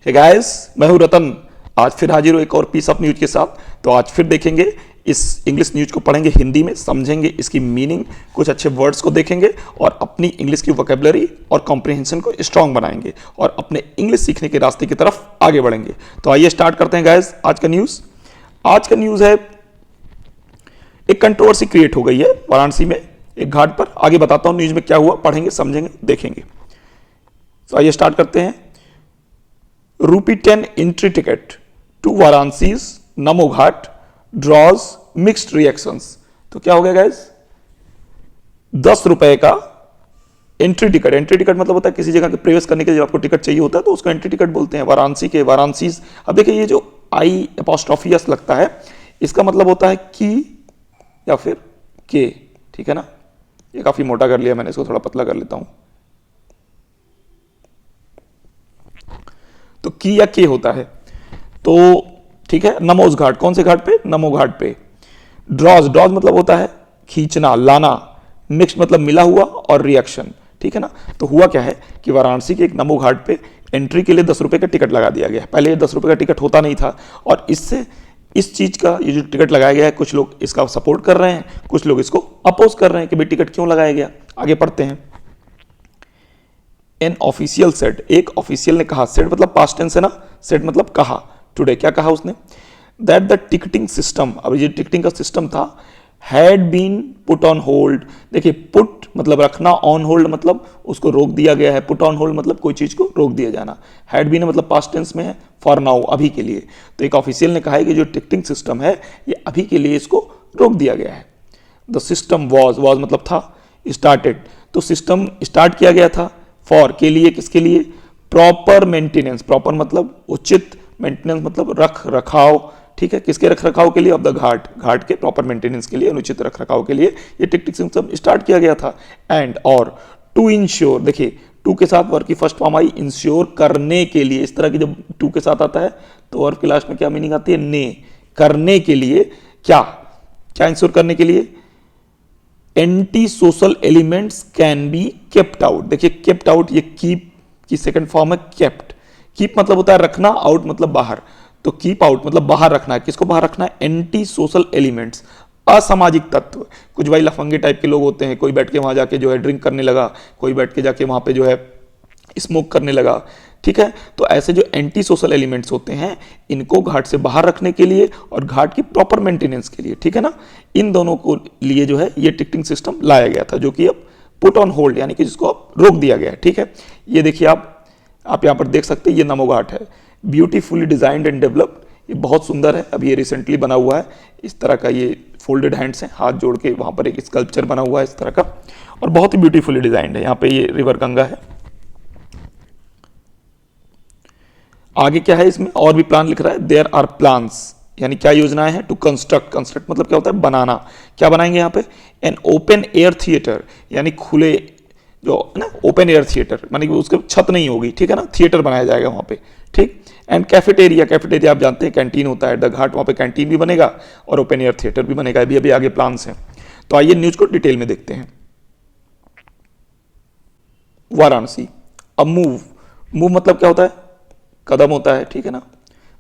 Hey guys, मैं हूं रतन। आज फिर हाजिर हूं एक और पीस ऑफ न्यूज के साथ। तो आज फिर देखेंगे इस इंग्लिश न्यूज को, पढ़ेंगे हिंदी में, समझेंगे इसकी मीनिंग, कुछ अच्छे वर्ड्स को देखेंगे और अपनी इंग्लिश की वोकेबलरी और कॉम्प्रिहेंशन को स्ट्रांग बनाएंगे और अपने इंग्लिश सीखने के रास्ते की तरफ आगे बढ़ेंगे। तो आइए स्टार्ट करते हैं गाइस आज का न्यूज। आज का न्यूज है, एक कंट्रोवर्सी क्रिएट हो गई है वाराणसी में एक घाट पर। आगे बताता हूं न्यूज में क्या हुआ, पढ़ेंगे, समझेंगे, देखेंगे। तो आइए स्टार्ट करते हैं। ₹10 entry ticket to Varanasi Namo Ghat drawers mixed reactions. तो क्या हो गया गाइस, 10 रुपए का एंट्री टिकट। एंट्री टिकट मतलब होता है किसी जगह के प्रवेश करने के लिए जब आपको टिकट चाहिए होता है तो उसको एंट्री टिकट बोलते हैं। वाराणसी के वाराणसी, अब देखिए ये जो आई अपॉस्ट्रोफी एस लगता है, इसका मतलब होता है की या फिर के, ठीक है ना। ये काफी मोटा कर लिया मैंने, इसको थोड़ा पतला कर लेता हूं। तो की या के होता है, तो ठीक है। नमोज घाट, कौन से घाट पे? नमो घाट पे। ड्रॉज, ड्रॉज मतलब होता है खींचना, लाना। मिक्स मतलब मिला हुआ, और रिएक्शन, ठीक है ना। तो हुआ क्या है कि वाराणसी के एक नमो घाट पे एंट्री के लिए 10 रुपए का टिकट लगा दिया गया। पहले ये 10 रुपए का टिकट होता नहीं था, और इससे इस चीज का ये जो टिकट लगाया गया है, कुछ लोग इसका सपोर्ट कर रहे हैं, कुछ लोग इसको अपोज कर रहे हैं कि भाई टिकट क्यों लगाया गया। आगे पढ़ते हैं। एन ऑफिशियल सेड, एक ऑफिशियल ने कहा, सेड मतलब पास्ट टेंस है ना, सेड मतलब कहा। टुडे क्या कहा उसने? दैट द टिकटिंग सिस्टम, अब ये टिकटिंग का सिस्टम था, had been put on hold. देखिए पुट मतलब रखना, ऑन होल्ड मतलब उसको रोक दिया गया है, पुट ऑन होल्ड मतलब कोई चीज को रोक दिया जाना। हैड बीन मतलब पास्ट टेंस में है, फॉर नाउ अभी के लिए। तो एक ऑफिशियल ने कहा है कि जो टिकटिंग सिस्टम है ये अभी के लिए इसको रोक दिया गया है। द सिस्टम वॉज, वॉज मतलब था, स्टार्टेड, तो सिस्टम स्टार्ट किया गया था। फॉर के लिए, किसके लिए? प्रॉपर मेंटेनेंस, प्रॉपर मतलब उचित, मेंटेनेंस मतलब रख रखाव, ठीक है। किसके रख रखाव के लिए? ऑफ द घाट, घाट के प्रॉपर मेंटेनेंस के लिए, अनुचित रख रखाव के लिए ये टिकटिंग सिस्टम स्टार्ट किया गया था। एंड और टू इंश्योर, देखिए टू के साथ वर्ब की फर्स्ट फॉर्म आई, इंश्योर करने के लिए। इस तरह की जब टू के साथ आता है तो वर्ब की लास्ट में क्या मीनिंग आती है? ने, करने के लिए। क्या क्या इंश्योर करने के लिए? Anti social elements can be kept out. देखिए केप्ट आउट, ये कीप की सेकंड फॉर्म है केप्ट। कीप मतलब होता है रखना, आउट मतलब बाहर। तो कीप आउट मतलब बाहर रखना है। किसको बाहर रखना है? एंटी सोशल एलिमेंट्स, असामाजिक तत्व। कुछ भाई लफंगे टाइप के लोग होते हैं, कोई बैठ के वहां जाके जो है ड्रिंक करने लगा, कोई बैठ के जाके वहां पे जो है स्मोक करने लगा, ठीक है। तो ऐसे जो एंटी सोशल एलिमेंट्स होते हैं, इनको घाट से बाहर रखने के लिए और घाट की प्रॉपर मेंटेनेंस के लिए, ठीक है ना, इन दोनों को लिए जो है ये टिकटिंग सिस्टम लाया गया था, जो कि अब पुट ऑन होल्ड, यानी कि जिसको अब रोक दिया गया है, ठीक है। ये देखिए आप यहाँ पर देख सकते हैं, ये नमो घाट है, ब्यूटीफुली डिजाइंड एंड डेवलप्ड। ये बहुत सुंदर है, अभी ये रिसेंटली बना हुआ है। इस तरह का ये फोल्डेड हैंड्स हैं, हाथ जोड़ के वहां पर एक स्कल्पचर बना हुआ है इस तरह का, और बहुत ही ब्यूटीफुली डिजाइंड है। यहाँ पे ये रिवर गंगा है। आगे क्या है इसमें, और भी प्लान लिख रहा है। देयर आर प्लान्स, यानी क्या योजनाएं हैं? टू कंस्ट्रक्ट, कंस्ट्रक्ट मतलब क्या होता है? बनाना। क्या बनाएंगे यहाँ पे? एन ओपन एयर थिएटर, यानी खुले जो ना ओपन एयर थिएटर, मानी कि उसके छत नहीं होगी, ठीक है ना, थिएटर बनाया जाएगा वहां पे, ठीक। एंड कैफेटेरिया, कैफेटेरिया आप जानते हैं कैंटीन होता है द घाट, वहां पे कैंटीन भी बनेगा और ओपन एयर थिएटर भी बनेगा। अभी अभी आगे प्लान्स हैं। तो आइए न्यूज को डिटेल में देखते हैं। वाराणसी, अब मूव, मूव मतलब क्या होता है? कदम होता है, ठीक है ना।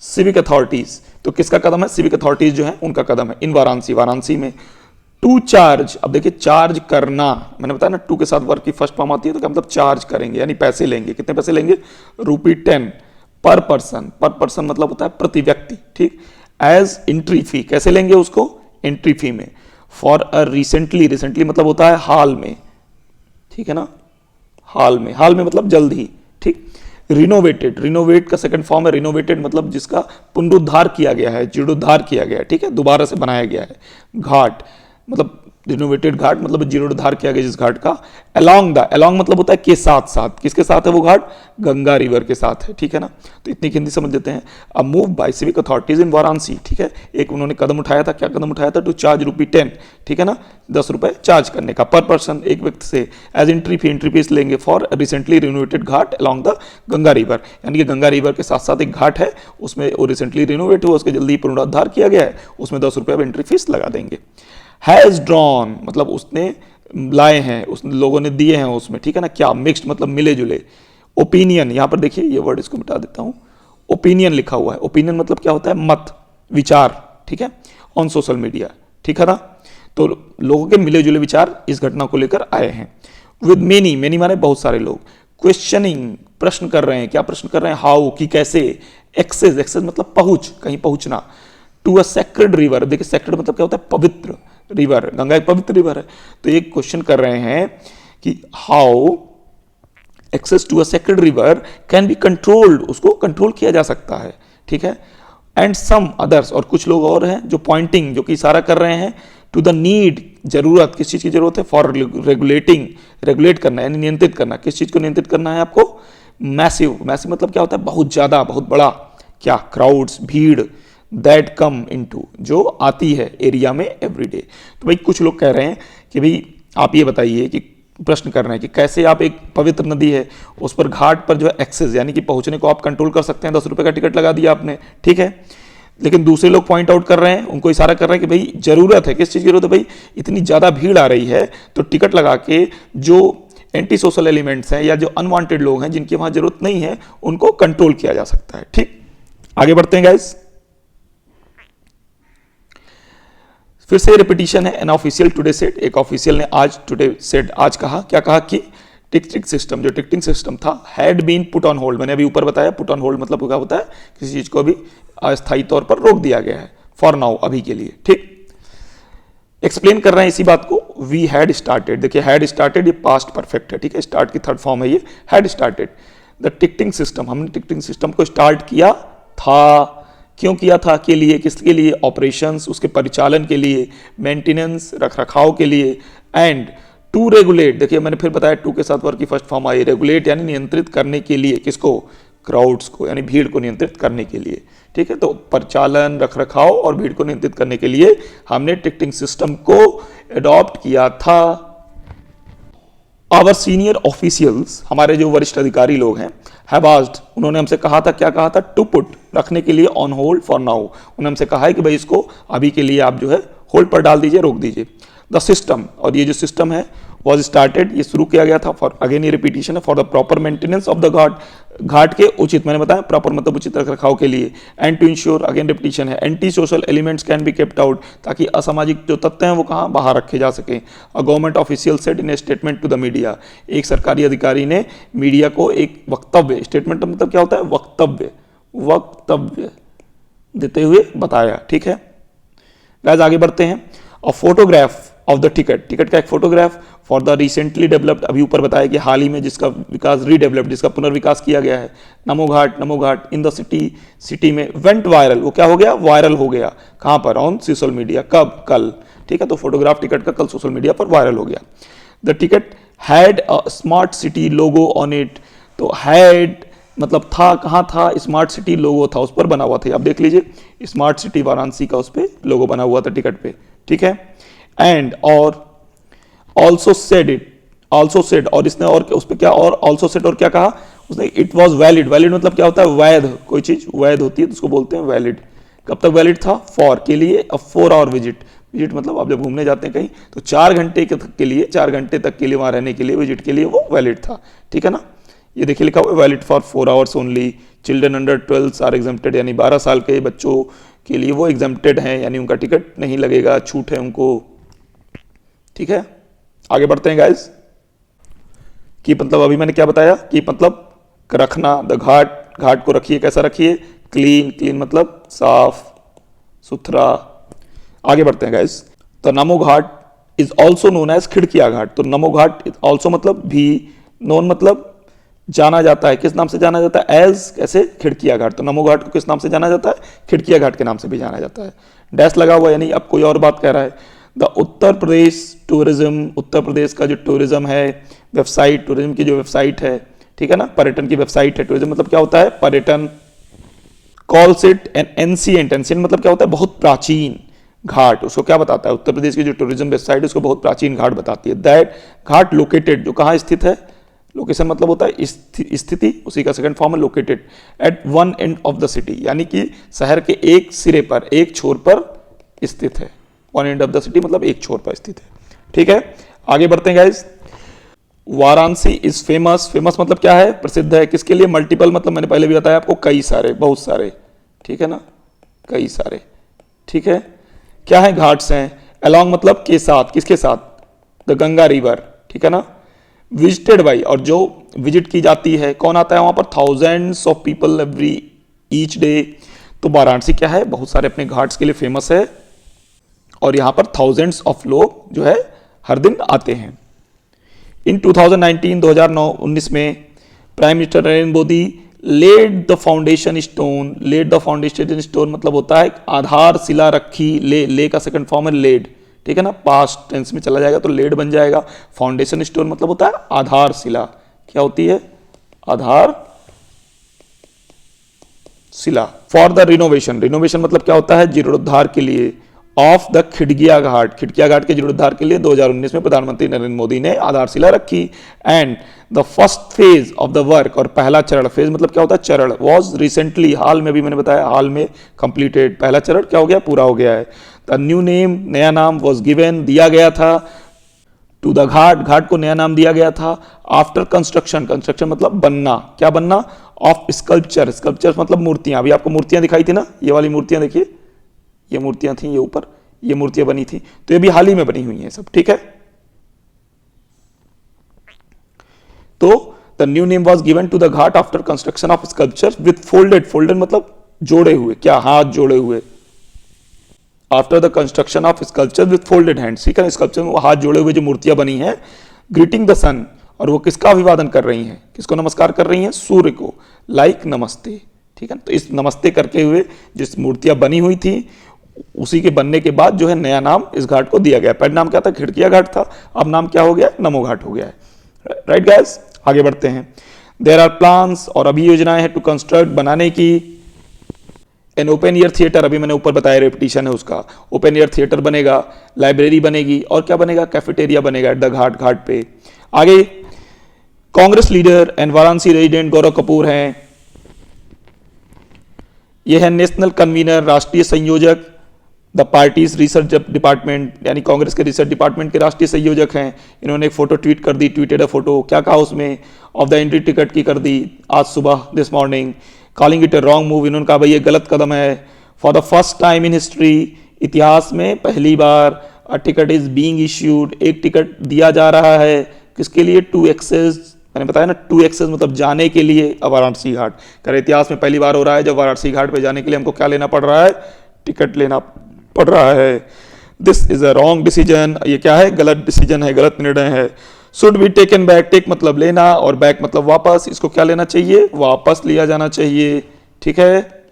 सिविक अथॉरिटीज, तो किसका कदम है? सिविक अथॉरिटीज जो है उनका कदम है इन वाराणसी, वाराणसी में। टू चार्ज, अब देखिए चार्ज करना, मैंने बताया ना टू के साथ वर्ब की फर्स्ट फॉर्म आती है, तो क्या मतलब? चार्ज करेंगे, यानी पैसे लेंगे। कितने पैसे लेंगे? ₹10 पर पर्सन, पर पर्सन मतलब होता है प्रति व्यक्ति, ठीक। एज एंट्री फी, कैसे लेंगे उसको? एंट्री फी में। फॉर अ रिसेंटली, रिसेंटली मतलब होता है हाल में, ठीक है ना, हाल में, हाल में मतलब जल्द ही, ठीक। रिनोवेटेड, रिनोवेट का सेकंड फॉर्म है रिनोवेटेड, मतलब जिसका पुनरुद्धार किया गया है, जीर्णोद्धार किया गया है, ठीक है, दोबारा से बनाया गया है। घाट मतलब रिनोवेटेड घाट मतलब जीर्णोद्धार किया गया जिस घाट का। अलोंग द, अलोंग मतलब होता है के साथ साथ, किसके साथ है वो घाट? गंगा रिवर के साथ है, ठीक है ना। तो इतनी हिंदी समझ लेते हैं। अब मूव बाय सिविक अथॉरिटीज इन वाराणसी, ठीक है। एक उन्होंने कदम उठाया था, क्या कदम उठाया था? टू चार्ज ₹10, ठीक है ना, 10 रुपए चार्ज करने का पर पर्सन, एक व्यक्ति से। As entry fee, entry fees लेंगे for recently renovated ghat along the Ganga river, यानी कि गंगा रिवर के साथ साथ एक घाट है, उसमें वो रिसेंटली रिनोवेट हुआ, उसके जल्दी पुनरुद्धार किया गया है, उसमें 10 रुपए एंट्री फीस लगा देंगे। हैज ड्रॉन मतलब उसने लाए हैं, उस लोगों ने दिए हैं उसमें, ठीक है ना। क्या? मिक्स्ड मतलब मिले जुले। ओपिनियन, यहां पर देखिए ये वर्ड इसको मिटा देता हूं, ओपिनियन लिखा हुआ है, ओपिनियन मतलब क्या होता है, मत, विचार, ठीक है, ऑन सोशल मीडिया, ठीक है ना। तो लोगों के मिले जुले विचार इस घटना को लेकर आए हैं। विद मेनी, मेनी माने बहुत सारे लोग, क्वेश्चनिंग, प्रश्न कर रहे हैं, क्या प्रश्न कर रहे हैं, हाउ, कि कैसे, एक्सेस, एक्सेस मतलब पहुंच, कहीं पहुंचना, टू अ सेक्रेड रिवर, देखिए सेक्रेड मतलब क्या होता है, पवित्र रिवर, गंगा एक पवित्र रिवर है। तो एक क्वेश्चन कर रहे हैं कि how access to a sacred river can be controlled, उसको कंट्रोल किया जा सकता है, ठीक है। एंड सम अदर्स, और कुछ लोग और हैं जो पॉइंटिंग, जो कि इशारा कर रहे हैं टू द नीड, जरूरत, किस चीज की जरूरत है, फॉर रेगुलेटिंग, रेगुलेट करना यानी नियंत्रित करना, किस चीज को नियंत्रित करना है आपको, मैसिव, मैसिव मतलब क्या होता है, बहुत ज्यादा, बहुत बड़ा, क्या, क्राउड्स, भीड़, दैट कम इनटू, जो आती है एरिया में एवरीडे। तो भाई कुछ लोग कह रहे हैं कि भाई आप ये बताइए, कि प्रश्न कर रहे हैं कि कैसे आप एक पवित्र नदी है उस पर घाट पर जो है एक्सेस यानी कि पहुंचने को आप कंट्रोल कर सकते हैं, 10 रुपए का टिकट लगा दिया आपने, ठीक है। लेकिन दूसरे लोग पॉइंट आउट कर रहे हैं, उनको इशारा कर रहे हैं कि भाई जरूरत है, किस चीज की जरूरत है, भाई इतनी ज्यादा भीड़ आ रही है तो टिकट लगा के जो एंटी सोशल एलिमेंट्स हैं या जो अनवांटेड लोग हैं जिनकी वहां जरूरत नहीं है उनको कंट्रोल किया जा सकता है, ठीक। आगे बढ़ते हैं गाइस, फिर से रिपीटिशन है। एन ऑफिशियल टुडे सेड, एक ऑफिशियल ने आज टुडे सेड आज कहा, क्या कहा कि टिकटिंग सिस्टम, जो टिकटिंग सिस्टम था, had been put on hold, मैंने अभी ऊपर बताया पुट ऑन होल्ड मतलब क्या होता है, किसी चीज को अभी अस्थायी तौर पर रोक दिया गया है, फॉर नाउ, अभी के लिए, ठीक। एक्सप्लेन कर रहे हैं इसी बात को, वी हैड स्टार्टेड, देखिए हैड स्टार्टेड ये पास्ट परफेक्ट है, ठीक है, स्टार्ट की थर्ड फॉर्म है ये, had started the ticketing system, हमने टिकटिंग सिस्टम को स्टार्ट किया था, क्यों किया था, के लिए, किसके लिए, ऑपरेशंस, उसके परिचालन के लिए, मेंटेनेंस, रख रखाव के लिए, एंड टू रेगुलेट, देखिए मैंने फिर बताया टू के साथ वर्ग की फर्स्ट फॉर्म आई, रेगुलेट यानी नियंत्रित करने के लिए, किसको, क्राउड्स को, यानी भीड़ को नियंत्रित करने के लिए, ठीक है। तो परिचालन, रख रखाव और भीड़ को नियंत्रित करने के लिए हमने टिकटिंग सिस्टम को अडॉप्ट किया था। आवर सीनियर ऑफिशियल्स, हमारे जो वरिष्ठ अधिकारी लोग हैं, हैव आस्क्ड, उन्होंने हमसे कहा था, क्या कहा था, टू पुट, रखने के लिए, ऑन होल्ड फॉर नाउ, उन्होंने हमसे कहा है कि भाई इसको अभी के लिए आप जो है होल्ड पर डाल दीजिए, रोक दीजिए। द सिस्टम, और ये जो सिस्टम है वॉज स्टार्टेड, ये शुरू किया गया था, फॉर, अगेन ये रिपीटिशन है, for the proper maintenance of the ghat, ghat के उचित, मैंने बताया प्रॉपर मतलब उचित रख रखाव के लिए, and to ensure, again repetition है, anti social elements can be kept out, ताकि असामाजिक जो तत्व हैं वो कहाँ बाहर रखे जा सकें। A government official said in a statement to the media, एक सरकारी अधिकारी ने मीडिया को एक वक्तव्य, स्टेटमेंट मतलब क्या होता है, वक्तव्य, वक्तव्य देते हुए बताया, ठीक है। गाइस आगे बढ़ते हैं। A photograph of the ticket, ticket का एक photograph for the recently developed, अभी ऊपर बताया कि हाल ही में जिसका विकास, रीडेवलप्ड, जिसका पुनर्विकास किया गया है, Namo Ghat, Namo Ghat in the city, city में, वेंट वायरल, वो क्या हो गया, वायरल हो गया, कहां पर, ऑन सोशल मीडिया, कब, कल, ठीक है। तो फोटोग्राफ टिकट का कल सोशल मीडिया पर वायरल हो गया। The ticket had a smart city logo on it, तो हैड मतलब था, कहां था, स्मार्ट सिटी लोगो था, उस पर बना हुआ था, आप देख लीजिए, स्मार्ट सिटी वाराणसी का उस पर लोगो बना हुआ था टिकट पे, ठीक है। एंड और also said it, also said, और इसने और उस पर क्या, और ऑल्सो सेड, और क्या कहा उसने, इट वॉज वैलिड, वैलिड मतलब क्या होता है, वैध, कोई चीज वैध होती है तो उसको बोलते हैं वैलिड। कब तक वैलिड था, फॉर, के लिए, अ 4 आवर विजिट, विजिट मतलब आप जब घूमने जाते हैं कहीं तो 4 घंटे के लिए, 4 घंटे तक के लिए वहां रहने के लिए, विजिट के लिए वो वैलिड था, ठीक है ना। ये देखिए लिखा हुआ है valid for 4 hours only, children under 12 are exempted, यानी 12 साल के बच्चों के लिए वो एग्जेम्प्टेड हैं, यानी उनका टिकट नहीं लगेगा, छूट है उनको, ठीक है। आगे बढ़ते हैं गाइस, कि मतलब अभी मैंने क्या बताया, कि मतलब रखना, द घाट, घाट को रखिए, कैसा रखिए, क्लीन, क्लीन मतलब साफ सुथरा। आगे बढ़ते हैं गाइस, तो Namo Ghat is also known as खिड़किया घाट, तो नमो घाट इज ऑल्सो मतलब भी, नोन मतलब जाना जाता है, किस नाम से जाना जाता है, एज, कैसे, खिड़किया घाट, तो नमो घाट को किस नाम से जाना जाता है, खिड़किया घाट के नाम से भी जाना जाता है। डैश लगा हुआ, यानी अब कोई और बात कह रहा है। द उत्तर प्रदेश टूरिज्म, उत्तर प्रदेश का जो टूरिज्म है, वेबसाइट, टूरिज्म की जो वेबसाइट है, ठीक है ना, पर्यटन की वेबसाइट है, टूरिज्म मतलब क्या होता है, पर्यटन, calls it N ancient, ancient मतलब क्या होता है, बहुत प्राचीन घाट, उसको क्या बताता है, उत्तर प्रदेश की जो टूरिज्म वेबसाइट है उसको बहुत प्राचीन घाट बताती है। दैट घाट लोकेटेड, जो कहाँ स्थित है, लोकेशन मतलब होता है स्थिति, उसी का सेकंड फॉर्म है located, at one end of the city, यानी कि शहर के एक सिरे पर, एक छोर पर स्थित है, one end of the city मतलब एक छोर पर स्थित है, ठीक है। आगे बढ़ते हैं guys. Varanasi is famous, famous मतलब क्या है, प्रसिद्ध है, किसके लिए, मल्टीपल मतलब मैंने पहले भी बताया आपको, कई सारे, बहुत सारे, ठीक है ना, कई सारे, ठीक है। क्या है, घाट्स हैं, अलोंग मतलब के साथ, किसके साथ, द गंगा रिवर, ठीक है ना। विजिटेड बाई, और जो विजिट की जाती है, कौन आता है वहां पर, thousands of people every each day. तो वाराणसी क्या है, बहुत सारे अपने घाट्स के लिए फेमस है, और यहां पर थाउजेंड्स ऑफ लोग जो है हर दिन आते हैं। इन 2019 में prime minister Narendra Modi laid the foundation stone, laid the foundation stone मतलब होता है आधारशिला रखी, ले का सेकंड फॉर्म है लेड, ठीक है ना, पास्ट टेंस में चला जाएगा तो लेड बन जाएगा। फाउंडेशन स्टोन मतलब होता है आधारशिला, क्या होती है, आधार शिला। फॉर द रिनोवेशन, रिनोवेशन मतलब क्या होता है, जीर्णोद्धार के लिए, ऑफ द खिड़किया घाट, खिड़किया घाट के जीर्णोद्धार के लिए 2019 में प्रधानमंत्री नरेंद्र मोदी ने आधारशिला रखी। And the first phase of the work, और पहला चरण, फेज मतलब क्या होता है, चरण, वॉज रिसेंटली, हाल में भी मैंने बताया, हाल में कंप्लीटेड, पहला चरण क्या हो गया, पूरा हो गया है। द न्यू नेम, नया नाम, वॉज गिवन, दिया गया था, टू द घाट, घाट को नया नाम दिया गया था। आफ्टर कंस्ट्रक्शन, कंस्ट्रक्शन मतलब बनना, क्या बनना, ऑफ स्कल्पचर, स्कल्पचर मतलब मूर्तियां, अभी आपको मूर्तियां दिखाई थी ना, ये वाली मूर्तियां देखिए, ये मूर्तियां थी, ये ऊपर ये मूर्तियां बनी थी, तो ये भी हाल ही में बनी हुई हैं सब, ठीक है। तो the new name was given to the ghat after construction of sculpture with folded, folded मतलब जोड़े हुए, क्या, हाथ जोड़े हुए, after the construction of sculpture with folded hands, ठीक है, स्कल्पचर में हाथ जोड़े हुए जो मूर्तियां बनी हैं, ग्रीटिंग द सन, और वो किसका अभिवादन कर रही हैं, किसको नमस्कार कर रही हैं, सूर्य को, लाइक नमस्ते, ठीक है। तो इस नमस्ते करके हुए जिस मूर्तियां बनी हुई थी, उसी के बनने के बाद जो है नया नाम इस घाट को दिया गया। पहले नाम क्या था, खिड़किया घाट था, अब नाम क्या हो गया, नमो घाट हो गया है। राइट गाइस, आगे बढ़ते हैं। देयर आर प्लान्स, और अभी योजनाएं हैं, टू कंस्ट्रक्ट, बनाने की, एन ओपन एयर थिएटर, अभी मैंने ऊपर बताया, रेपिटेशन है उसका, ओपन एयर थिएटर बनेगा, लाइब्रेरी बनेगी, और क्या बनेगा, कैफेटेरिया बनेगा एट द घाट, घाट पे। आगे Congress leader and Varanasi resident Gaurav Kapoor हैं, ये है नेशनल कन्वीनर, राष्ट्रीय संयोजक, द पार्टीज रिसर्च डिपार्टमेंट, यानी कांग्रेस के रिसर्च डिपार्टमेंट के राष्ट्रीय संयोजक हैं। इन्होंने एक फोटो ट्वीट कर दी, ट्वीटेड अ फोटो, क्या कहा उसमें, ऑफ द एंट्री टिकट की कर दी आज सुबह, this morning, calling it a wrong move, इन्होंने कहा भाई ये गलत कदम है। For the first time in history, इतिहास में पहली बार, a ticket is being issued, एक टिकट दिया जा रहा है, किसके लिए, टू एक्सेस, मैंने बताया ना, टू एक्सेस मतलब जाने के लिए वाराणसी घाट, कर इतिहास में पहली बार हो रहा है जब वाराणसी घाट पे जाने के लिए हमको क्या लेना पड़ रहा है, टिकट लेना पड़ रहा है। This is a wrong decision, ये क्या है, गलत डिसीजन है, गलत निर्णय है। Should be taken back, take मतलब लेना, और बैक मतलब वापस, इसको क्या लेना चाहिए, वापस लिया जाना चाहिए, ठीक है।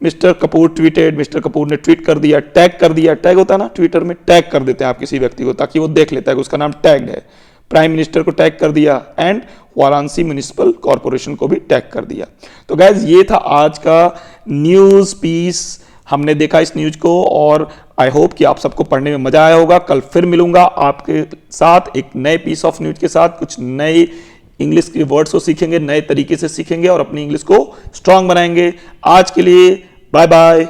Mister Kapoor tweeted, mister Kapoor ने ट्वीट कर दिया, टैग कर दिया, टैग होता है ना ट्विटर में, टैग कर देते हैं आप किसी व्यक्ति को ताकि वो देख लेता है कि उसका नाम टैग है, प्राइम मिनिस्टर को टैग कर दिया, एंड वाराणसी म्युनिसिपल कॉर्पोरेशन को भी टैग कर दिया। तो गाइज ये था आज का न्यूज पीस, हमने देखा इस न्यूज को, और आई होप कि आप सबको पढ़ने में मजा आया होगा। कल फिर मिलूंगा आपके साथ एक नए पीस ऑफ न्यूज के साथ, कुछ नए इंग्लिश के वर्ड्स को सीखेंगे, नए तरीके से सीखेंगे और अपनी इंग्लिश को स्ट्रांग बनाएंगे। आज के लिए बाय बाय।